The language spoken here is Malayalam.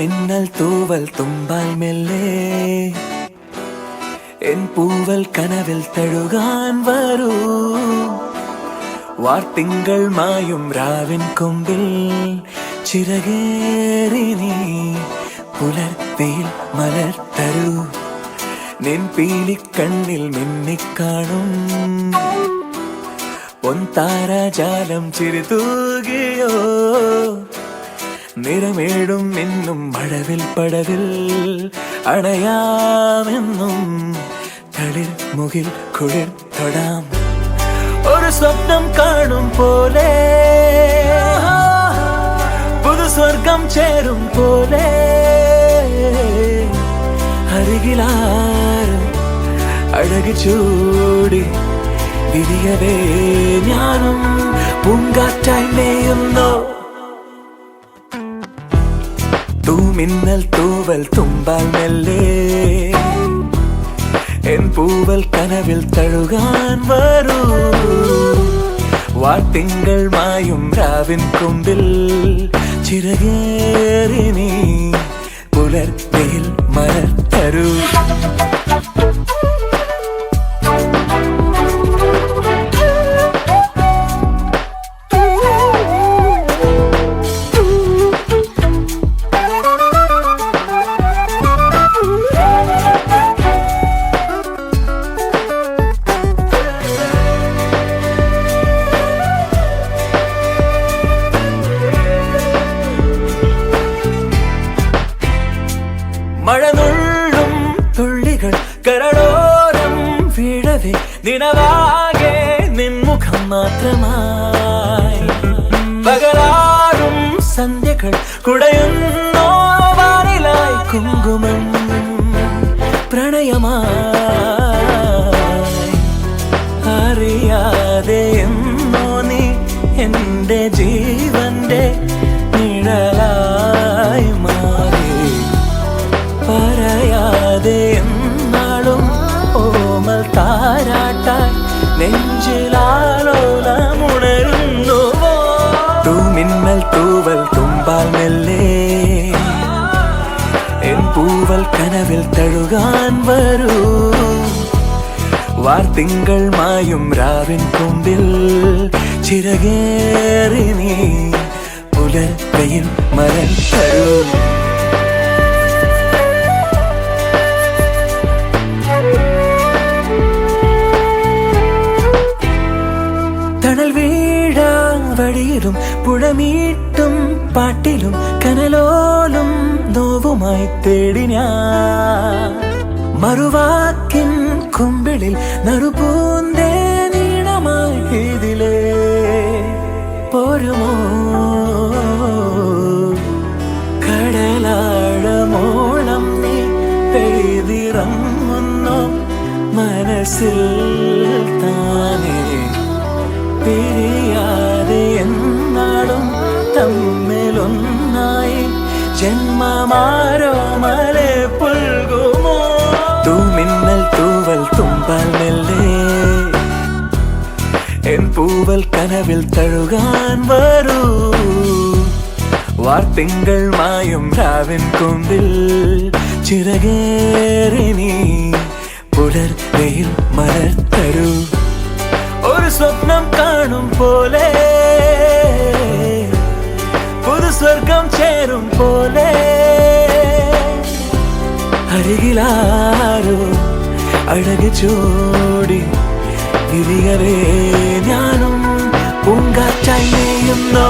മിന്നൽ തൂവൽ തുമ്പാൽ മെല്ലെ എൻ പൂവൽ കനവിൽ തഴുകാൻ വരൂ വാർത്തിങ്കൾ മായും രാവിൻ കൊമ്പിൽ ചിറകേറി നീ പുലർത്തിയിൽ മലർത്തരൂ നിൻ പീലിക്കണ്ണിൽ മിന്നിക്കാണും പൊൻതാരാജാലം ചിരിതൂകിയോ നിറമേടും മിന്നും മഴവിൽ പടവിൽ അണയാമെന്നും തളിർ മുകിൽ കുളിർ തൊടാം ഒരു സ്വപ്നം കാണും പോലെ പുതു സ്വർഗം ചേരും പോലെ അരികിലാരും അഴകു ചൂടി വിരിയവേ ഞാനും പൂങ്കാറ്റായി മേയുന്നു തൂമിന്നൽ തൂവൽ തുമ്പാൽ മെല്ലെ എൻ പൂവൽ കനവിൽ തഴുകാൻ വരൂ വാർത്തിങ്കൾ മായും രാവിൻ കൊമ്പിൽ ചിറകേറി നീ പുലർത്തിയിൽ മലർത്തരൂ മഴനുള്ളും തുള്ളികൾ കരളോരം വീഴവേ നിനവാകെ നിൻമുഖം മാത്രമായി പകലാറും സന്ധ്യകൾ കുടയുന്നോ വാനിലായി കുങ്കുമം പ്രണയമായി അറിയാതെ എന്നോ നീ എൻ്റെ ജീവന്റെ നിഴലായി മാറി പറയാതെ എന്നാളും ഓമൽ താരാട്ടായി നെഞ്ചിലാലോലമുണരുന്നു തൂമിന്നൽ തൂവൽ തുമ്പാൽ മെല്ലെ എൻ പൂവൽ കനവിൽ തഴുകാൻ വരൂ വാർത്തിങ്കൾ മായും രാവിൻ കൊമ്പിൽ ചിറകേറി നീ പുലർത്തിയിൽ മലർത്തരൂ തണൽ വീഴാ വഴിയിലും പുഴമീട്ടും പാട്ടിലും കനലോലും നോവുമായി തേടി ഞാൻ മറുവാക്കിൻ കുമ്പിളിൽ നറുപൂന്തേ നീണമായി ഇതിലേ പോരുമോ കടലാഴമോളം നീ പെയ്തിറങ്ങുന്നു മനസ്സിൽ താനേ പിരിയാതെ എന്നാളും തമ്മിലൊന്നായി ജന്മമാരോ മലെ പുൽകുമോ തൂമിന്നൽ തൂവൽ തുമ്പാൽ മെല്ലെ എൻ പൂവൽ കനവിൽ തഴുകാൻ വരൂ വാർത്തിങ്കൾ മായും രാവിൻ കൊമ്പിൽ ചിറകേറി നീ പുലർത്തിയിൽ മലർത്തരൂ ഒരു സ്വപ്നം കാണും പോലെ പുതു സ്വർഗം ചേരും പോലെ അരികിലാരോ അഴകു ചൂടി വിരിയവേ ഞാനും പൂങ്കാറ്റായി മേയുന്നു